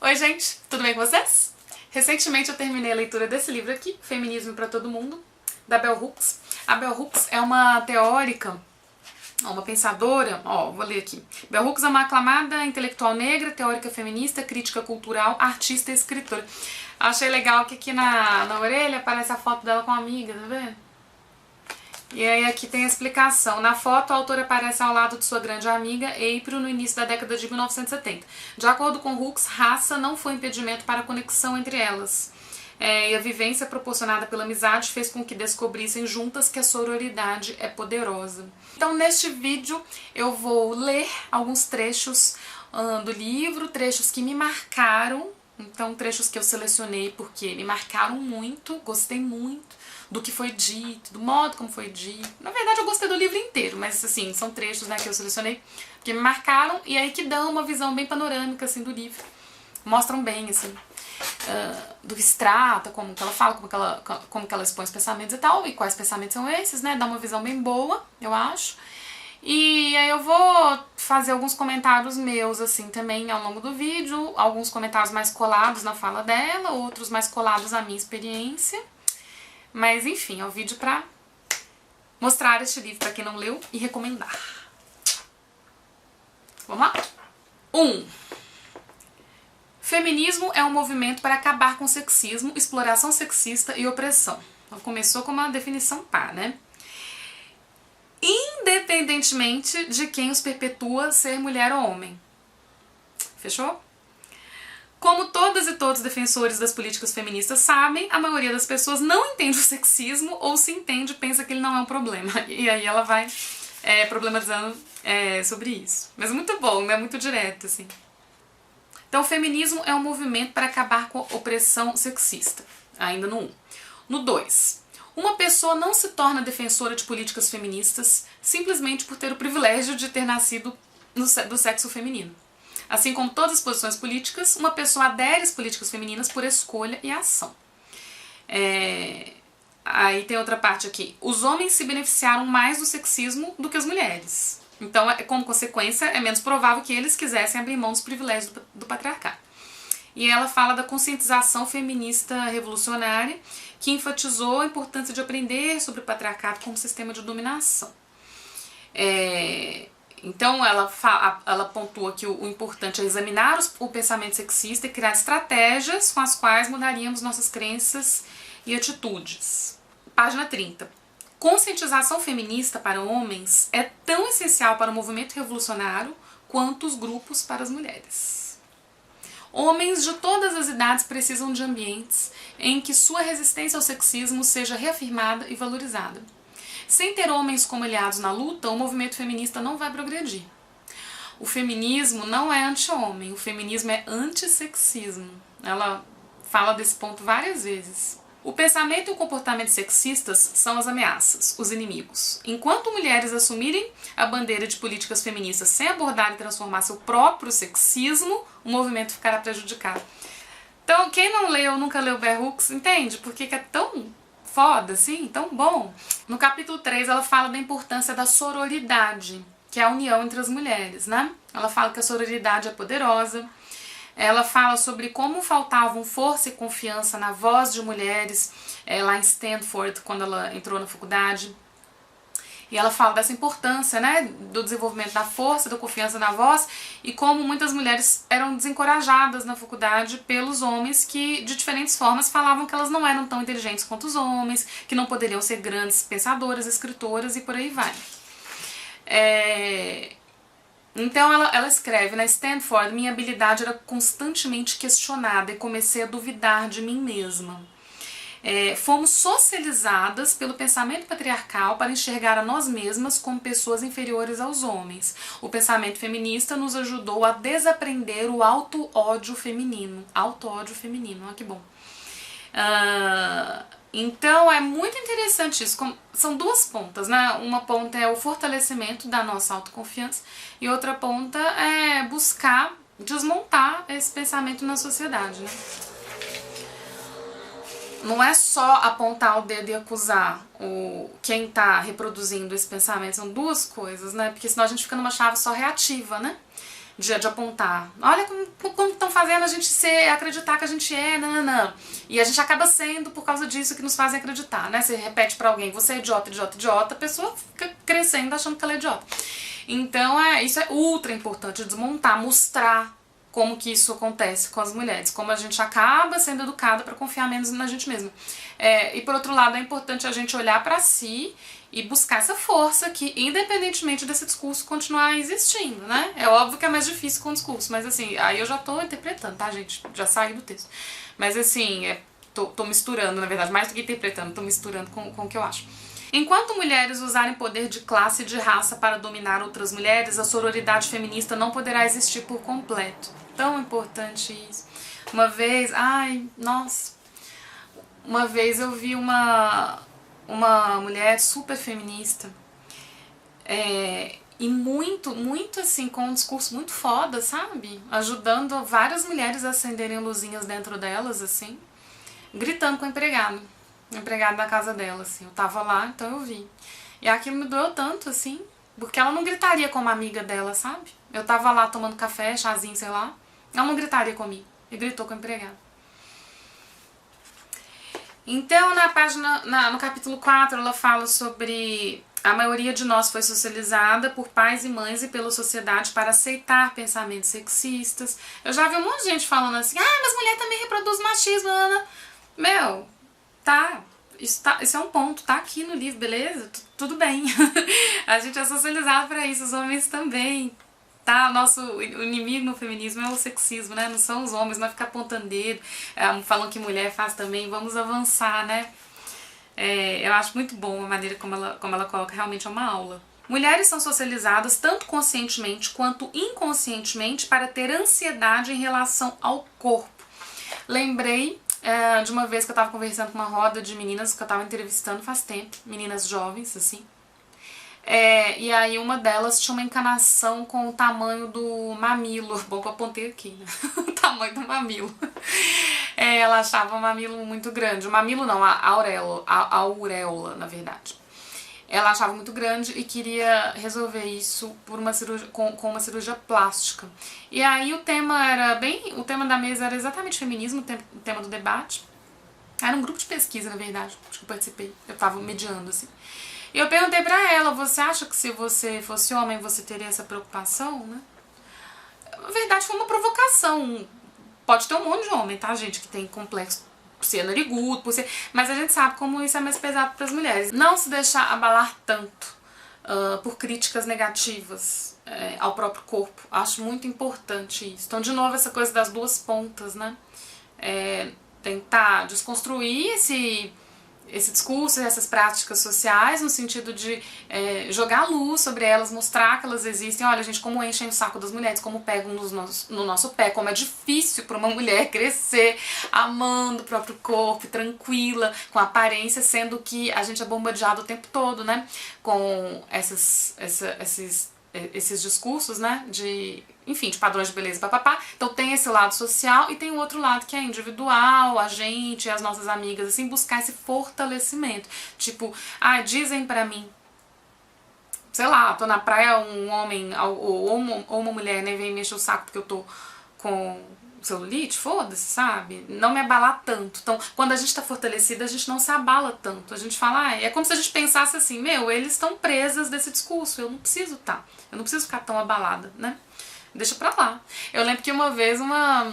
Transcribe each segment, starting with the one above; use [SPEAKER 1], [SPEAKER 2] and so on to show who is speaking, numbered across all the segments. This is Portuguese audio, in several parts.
[SPEAKER 1] Oi gente, tudo bem com vocês? Recentemente eu terminei a leitura desse livro aqui, Feminismo para Todo Mundo, da Bell Hooks. A Bell Hooks é uma teórica, uma pensadora, vou ler aqui. Bell Hooks é uma aclamada intelectual negra, teórica feminista, crítica cultural, artista e escritora. Achei legal que aqui na orelha aparece a foto dela com a amiga, tá vendo? E aí aqui tem a explicação. Na foto, a autora aparece ao lado de sua grande amiga, April, no início da década de 1970. De acordo com Hooks, raça não foi impedimento para a conexão entre elas. E a vivência proporcionada pela amizade fez com que descobrissem juntas que a sororidade é poderosa. Então, neste vídeo, eu vou ler alguns trechos do livro, trechos que me marcaram. Então, trechos que eu selecionei porque me marcaram muito, gostei muito do que foi dito, do modo como foi dito. Na verdade, eu gostei do livro inteiro, mas assim, são trechos, né, que eu selecionei que me marcaram e aí que dão uma visão bem panorâmica, assim, do livro. Mostram bem, assim, do que se trata, como que ela fala, como que ela expõe os pensamentos e tal, e quais pensamentos são esses, né, dá uma visão bem boa, eu acho. E aí eu vou fazer alguns comentários meus, assim, também ao longo do vídeo, alguns comentários mais colados na fala dela, outros mais colados à minha experiência. Mas enfim, é um vídeo pra mostrar este livro pra quem não leu e recomendar. Vamos lá? 1. Feminismo é um movimento para acabar com o sexismo, exploração sexista e opressão. Então começou com uma definição pá, né? Independentemente de quem os perpetua ser mulher ou homem. Fechou? Como todas e todos defensores das políticas feministas sabem, a maioria das pessoas não entende o sexismo ou se entende pensa que ele não é um problema. E aí ela vai problematizando sobre isso. Mas muito bom, né? Muito direto, assim. Então, o feminismo é um movimento para acabar com a opressão sexista. Ainda no 1. No 2. Uma pessoa não se torna defensora de políticas feministas simplesmente por ter o privilégio de ter nascido do sexo feminino. Assim como todas as posições políticas, uma pessoa adere às políticas femininas por escolha e ação. Aí tem outra parte aqui. Os homens se beneficiaram mais do sexismo do que as mulheres. Então, como consequência, é menos provável que eles quisessem abrir mão dos privilégios do patriarcado. E ela fala da conscientização feminista revolucionária, que enfatizou a importância de aprender sobre o patriarcado como sistema de dominação. Então ela pontua que o importante é examinar o pensamento sexista e criar estratégias com as quais mudaríamos nossas crenças e atitudes. Página 30. Conscientização feminista para homens é tão essencial para o movimento revolucionário quanto os grupos para as mulheres. Homens de todas as idades precisam de ambientes em que sua resistência ao sexismo seja reafirmada e valorizada. Sem ter homens como aliados na luta, o movimento feminista não vai progredir. O feminismo não é anti-homem, o feminismo é anti-sexismo. Ela fala desse ponto várias vezes. O pensamento e o comportamento sexistas são as ameaças, os inimigos. Enquanto mulheres assumirem a bandeira de políticas feministas sem abordar e transformar seu próprio sexismo, o movimento ficará prejudicado. Então, quem não leu, nunca leu Bell Hooks, entende por que é tão foda, assim, tão bom? No capítulo 3, ela fala da importância da sororidade, que é a união entre as mulheres, né? Ela fala que a sororidade é poderosa. Ela fala sobre como faltavam força e confiança na voz de mulheres lá em Stanford, quando ela entrou na faculdade. E ela fala dessa importância, né, do desenvolvimento da força, da confiança na voz, e como muitas mulheres eram desencorajadas na faculdade pelos homens que, de diferentes formas, falavam que elas não eram tão inteligentes quanto os homens, que não poderiam ser grandes pensadoras, escritoras e por aí vai. Então ela escreve, na Stanford, minha habilidade era constantemente questionada e comecei a duvidar de mim mesma. Fomos socializadas pelo pensamento patriarcal para enxergar a nós mesmas como pessoas inferiores aos homens. O pensamento feminista nos ajudou a desaprender o auto-ódio feminino. Auto-ódio feminino, olha que bom. Então é muito interessante isso. São duas pontas, né? Uma ponta é o fortalecimento da nossa autoconfiança e outra ponta é buscar desmontar esse pensamento na sociedade, né? Não é só apontar o dedo e acusar quem está reproduzindo esse pensamento, são duas coisas, né? Porque senão a gente fica numa chave só reativa, né? de apontar. Olha como estão fazendo a gente ser, acreditar que a gente é, não. E a gente acaba sendo por causa disso que nos fazem acreditar, né? Você repete pra alguém, você é idiota, idiota, idiota, a pessoa fica crescendo achando que ela é idiota. Então, isso é ultra importante, desmontar, mostrar como que isso acontece com as mulheres, como a gente acaba sendo educada para confiar menos na gente mesma. E por outro lado, é importante a gente olhar para si e buscar essa força que, independentemente desse discurso continuar existindo, né? É óbvio que é mais difícil com o discurso, mas assim, aí eu já tô interpretando, tá, gente? Já saí do texto. Mas assim, tô misturando, na verdade, mais do que interpretando, tô misturando com o que eu acho. Enquanto mulheres usarem poder de classe e de raça para dominar outras mulheres, a sororidade feminista não poderá existir por completo. Tão importante isso. Uma vez eu vi uma mulher super feminista e muito assim, com um discurso muito foda, sabe? Ajudando várias mulheres a acenderem luzinhas dentro delas, assim, gritando com o empregado da casa dela, assim. Eu tava lá, então eu vi. E aquilo me doeu tanto, assim, porque ela não gritaria com uma amiga dela, sabe? Eu tava lá tomando café, chazinho, sei lá. Ela não gritaria comigo. E gritou com o empregado. Então, no capítulo 4, ela fala sobre a maioria de nós foi socializada por pais e mães e pela sociedade para aceitar pensamentos sexistas. Eu já vi um monte de gente falando assim, mas mulher também reproduz machismo, Ana. Meu, tá, isso é um ponto, tá aqui no livro, beleza? Tudo bem. A gente é socializado para isso, os homens também. Tá? O nosso inimigo no feminismo é o sexismo, né? Não são os homens, não é ficar apontando dedo, falando que mulher faz também, vamos avançar, né? Eu acho muito bom a maneira como ela coloca, realmente é uma aula. Mulheres são socializadas tanto conscientemente quanto inconscientemente para ter ansiedade em relação ao corpo. Lembrei de uma vez que eu tava conversando com uma roda de meninas que eu tava entrevistando faz tempo, meninas jovens, assim. E aí uma delas tinha uma encanação com o tamanho do mamilo. Bom que eu apontei aqui, né? O tamanho do mamilo. Ela achava o mamilo muito grande. O mamilo não, a auréola, na verdade. Ela achava muito grande e queria resolver isso por uma cirurgia, com uma cirurgia plástica. E aí o tema da mesa era exatamente feminismo, o tema do debate. Era um grupo de pesquisa, na verdade, acho que eu participei. Eu tava mediando, assim. E eu perguntei pra ela, você acha que se você fosse homem você teria essa preocupação, né? Na verdade foi uma provocação. Pode ter um monte de homem, tá, gente, que tem complexo por ser narigudo, mas a gente sabe como isso é mais pesado pras mulheres. Não se deixar abalar tanto por críticas negativas ao próprio corpo. Acho muito importante isso. Então, de novo, essa coisa das duas pontas, né? Tentar desconstruir esse discurso, essas práticas sociais, no sentido de jogar luz sobre elas, mostrar que elas existem. Olha, gente, como enchem o saco das mulheres, como pegam no nosso pé, como é difícil para uma mulher crescer amando o próprio corpo, tranquila, com aparência, sendo que a gente é bombardeado o tempo todo, né? Com esses discursos, né, de padrões de beleza, papapá. Então tem esse lado social e tem o outro lado que é individual, a gente, as nossas amigas, assim, buscar esse fortalecimento. Tipo, dizem pra mim, sei lá, tô na praia, um homem ou uma mulher, né, vem me encher o saco porque eu tô com celulite, foda-se, sabe? Não me abalar tanto. Então, quando a gente tá fortalecida, a gente não se abala tanto. A gente fala, é como se a gente pensasse assim, eles estão presas desse discurso, eu não preciso tá. Eu não preciso ficar tão abalada, né? Deixa pra lá. Eu lembro que uma vez uma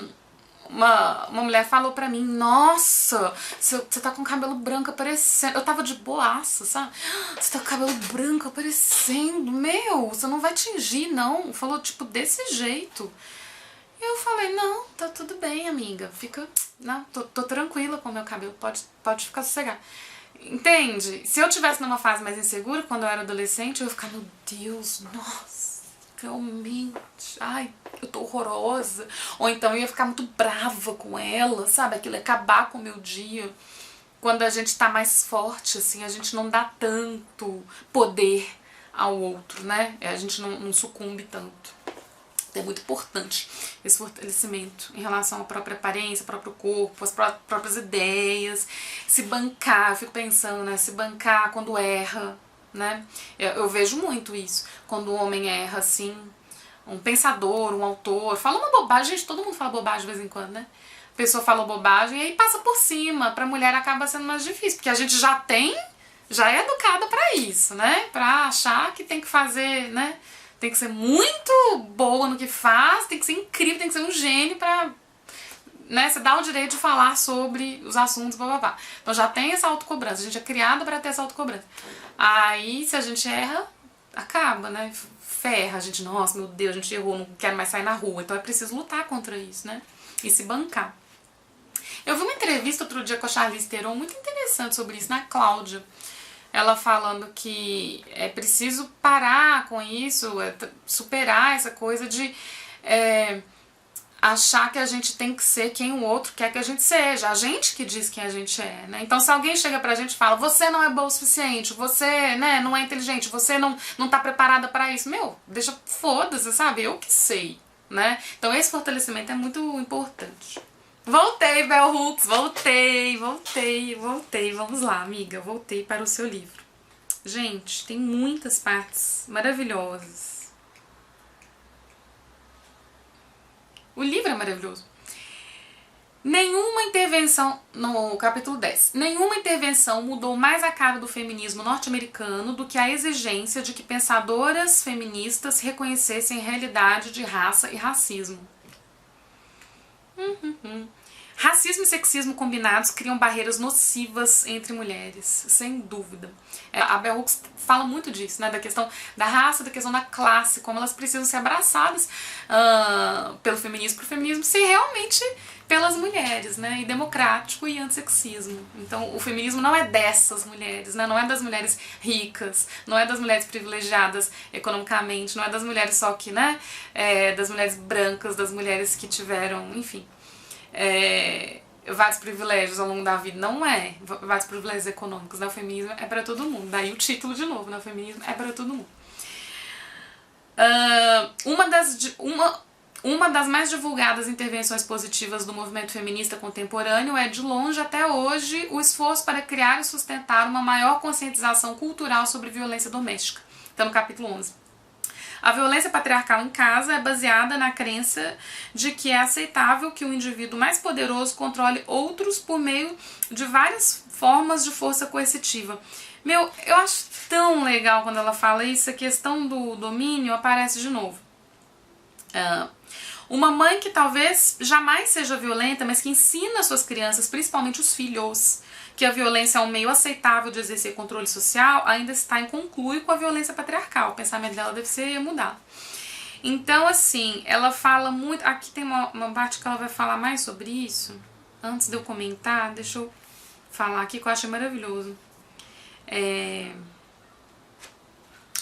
[SPEAKER 1] mulher falou pra mim, nossa, você tá com o cabelo branco aparecendo. Eu tava de boaça, sabe? Você tá com o cabelo branco aparecendo, você não vai tingir, não. Falou, tipo, desse jeito. E eu falei, não, tá tudo bem, amiga, tô tranquila com o meu cabelo, pode ficar sossegada. Entende? Se eu tivesse numa fase mais insegura, quando eu era adolescente, eu ia ficar, meu Deus, nossa, realmente, eu tô horrorosa. Ou então eu ia ficar muito brava com ela, sabe, aquilo ia acabar com o meu dia. Quando a gente tá mais forte, assim, a gente não dá tanto poder ao outro, né, a gente não sucumbe tanto. É muito importante esse fortalecimento em relação à própria aparência, ao próprio corpo, às próprias ideias, se bancar, eu fico pensando, né, se bancar quando erra, né, eu vejo muito isso, quando o homem erra, assim, um pensador, um autor, fala uma bobagem, gente, todo mundo fala bobagem de vez em quando, né? A pessoa fala bobagem e aí passa por cima. Pra mulher acaba sendo mais difícil, porque a gente já é educada pra isso, né? Pra achar que tem que fazer, né? Tem que ser muito boa no que faz, tem que ser incrível, tem que ser um gênio pra, né, você dá o direito de falar sobre os assuntos, blá. Então já tem essa autocobrança, a gente é criada pra ter essa autocobrança. Aí, se a gente erra, acaba, né? Ferra, a gente, nossa, meu Deus, a gente errou, não quero mais sair na rua. Então é preciso lutar contra isso, né? E se bancar. Eu vi uma entrevista outro dia com a Charlize Theron muito interessante sobre isso, na Cláudia. Ela falando que é preciso parar com isso, superar essa coisa de achar que a gente tem que ser quem o outro quer que a gente seja. A gente que diz quem a gente é, né? Então se alguém chega pra gente e fala, você não é boa o suficiente, você, né, não é inteligente, você não tá preparada pra isso. Meu, deixa, foda-se, sabe? Eu que sei, né? Então esse fortalecimento é muito importante. Voltei, Bell Hooks, voltei. Vamos lá, amiga, voltei para o seu livro. Gente, tem muitas partes maravilhosas. O livro é maravilhoso. Nenhuma intervenção, no capítulo 10, nenhuma intervenção mudou mais a cara do feminismo norte-americano do que a exigência de que pensadoras feministas reconhecessem a realidade de raça e racismo. Racismo e sexismo combinados criam barreiras nocivas entre mulheres, sem dúvida. A Bell Hooks fala muito disso, né? Da questão da raça, da questão da classe, como elas precisam ser abraçadas pelo feminismo ser realmente pelas mulheres, né? E democrático e antissexismo. Então o feminismo não é dessas mulheres, né? Não é das mulheres ricas, não é das mulheres privilegiadas economicamente, não é das mulheres só que, né? Das mulheres brancas, das mulheres que tiveram, enfim, vários privilégios ao longo da vida. Não é vários privilégios econômicos, né? O feminismo é pra todo mundo. Daí o título de novo, né? O feminismo é pra todo mundo. Uma das mais divulgadas intervenções positivas do movimento feminista contemporâneo é, de longe até hoje, o esforço para criar e sustentar uma maior conscientização cultural sobre violência doméstica. Então, no capítulo 11. A violência patriarcal em casa é baseada na crença de que é aceitável que o indivíduo mais poderoso controle outros por meio de várias formas de força coercitiva. Meu, eu acho tão legal quando ela fala isso, a questão do domínio aparece de novo. Uma mãe que talvez jamais seja violenta, mas que ensina suas crianças, principalmente os filhos, que a violência é um meio aceitável de exercer controle social, ainda está em conluio com a violência patriarcal. O pensamento dela deve ser mudado. Então, assim, ela fala muito... Aqui tem uma parte que ela vai falar mais sobre isso. Antes de eu comentar, deixa eu falar aqui que eu acho maravilhoso.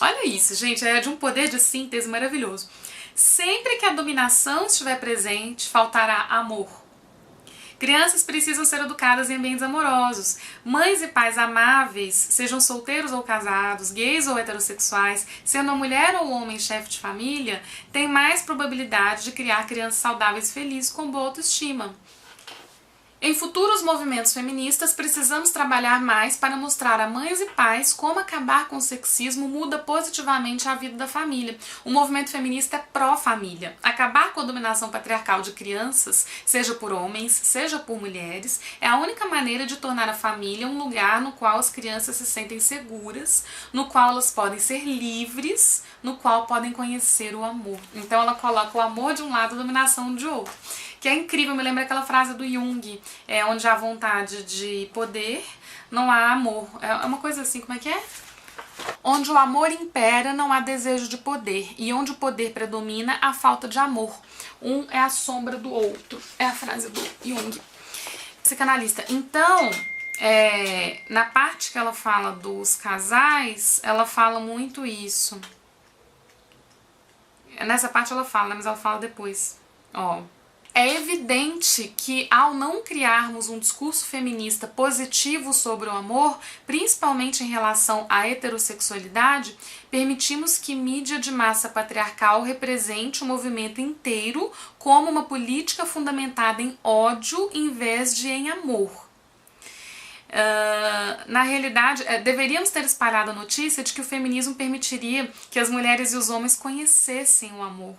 [SPEAKER 1] Olha isso, gente, é de um poder de síntese maravilhoso. Sempre que a dominação estiver presente, faltará amor. Crianças precisam ser educadas em ambientes amorosos. Mães e pais amáveis, sejam solteiros ou casados, gays ou heterossexuais, sendo a mulher ou o homem chefe de família, têm mais probabilidade de criar crianças saudáveis e felizes com boa autoestima. Em futuros movimentos feministas, precisamos trabalhar mais para mostrar a mães e pais como acabar com o sexismo muda positivamente a vida da família. O movimento feminista é pró-família. Acabar com a dominação patriarcal de crianças, seja por homens, seja por mulheres, é a única maneira de tornar a família um lugar no qual as crianças se sentem seguras, no qual elas podem ser livres, no qual podem conhecer o amor. Então ela coloca o amor de um lado e a dominação de outro. Que é incrível, me lembra aquela frase do Jung, onde há vontade de poder, não há amor. É uma coisa assim, como é que é? Onde o amor impera, não há desejo de poder. E onde o poder predomina, há falta de amor. Um é a sombra do outro. É a frase do Jung, psicanalista. Então, na parte que ela fala dos casais, ela fala muito isso. Nessa parte ela fala, né, mas ela fala depois. É evidente que, ao não criarmos um discurso feminista positivo sobre o amor, principalmente em relação à heterossexualidade, permitimos que mídia de massa patriarcal represente o movimento inteiro como uma política fundamentada em ódio em vez de em amor. Na realidade, deveríamos ter espalhado a notícia de que o feminismo permitiria que as mulheres e os homens conhecessem o amor.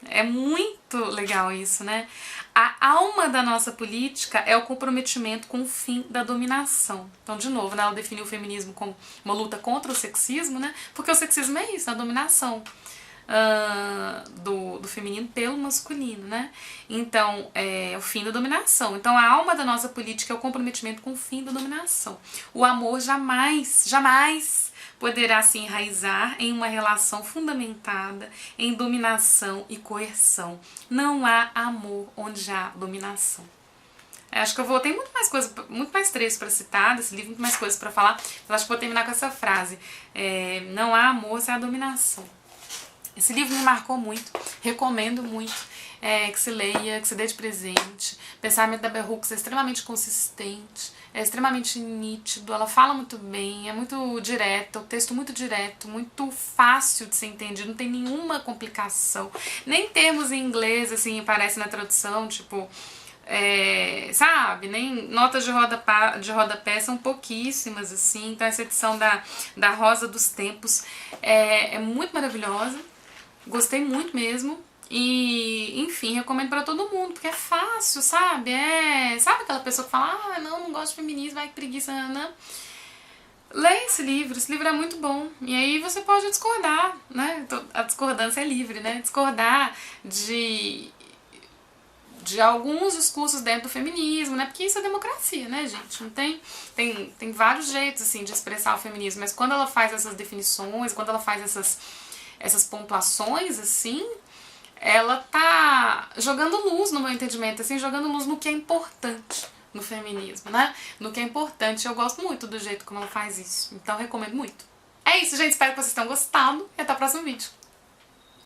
[SPEAKER 1] É muito legal isso, né? A alma da nossa política é o comprometimento com o fim da dominação. Então, de novo, né, ela definiu o feminismo como uma luta contra o sexismo, né? Porque o sexismo é isso, a dominação do feminino pelo masculino, né? Então, é o fim da dominação. Então, a alma da nossa política é o comprometimento com o fim da dominação. O amor jamais, jamais poderá se enraizar em uma relação fundamentada em dominação e coerção. Não há amor onde há dominação. Acho que tem muito mais trechos para citar desse livro, muito mais coisas para falar, mas acho que vou terminar com essa frase. Não há amor sem a dominação. Esse livro me marcou muito, recomendo muito que se leia, que se dê de presente. O pensamento da Bell Hooks é extremamente consistente, é extremamente nítido, ela fala muito bem, é muito direto, o texto muito direto, muito fácil de ser entendido, não tem nenhuma complicação, nem termos em inglês, assim, aparece na tradução, tipo... sabe, nem notas de rodapé são pouquíssimas, assim, então essa edição da Rosa dos Tempos é muito maravilhosa, gostei muito mesmo, e enfim, recomendo pra todo mundo, porque é fácil, sabe, sabe aquela pessoa que fala, não gosto de feminismo, vai que preguiça, não. Leia esse livro é muito bom, e aí você pode discordar, né, a discordância é livre, né, discordar de alguns discursos dentro do feminismo, né? Porque isso é democracia, né, gente? Não tem vários jeitos, assim, de expressar o feminismo, mas quando ela faz essas definições, quando ela faz essas pontuações, assim, ela tá jogando luz, no meu entendimento, assim, jogando luz no que é importante no feminismo, né? No que é importante, eu gosto muito do jeito como ela faz isso, então recomendo muito. É isso, gente, espero que vocês tenham gostado e até o próximo vídeo.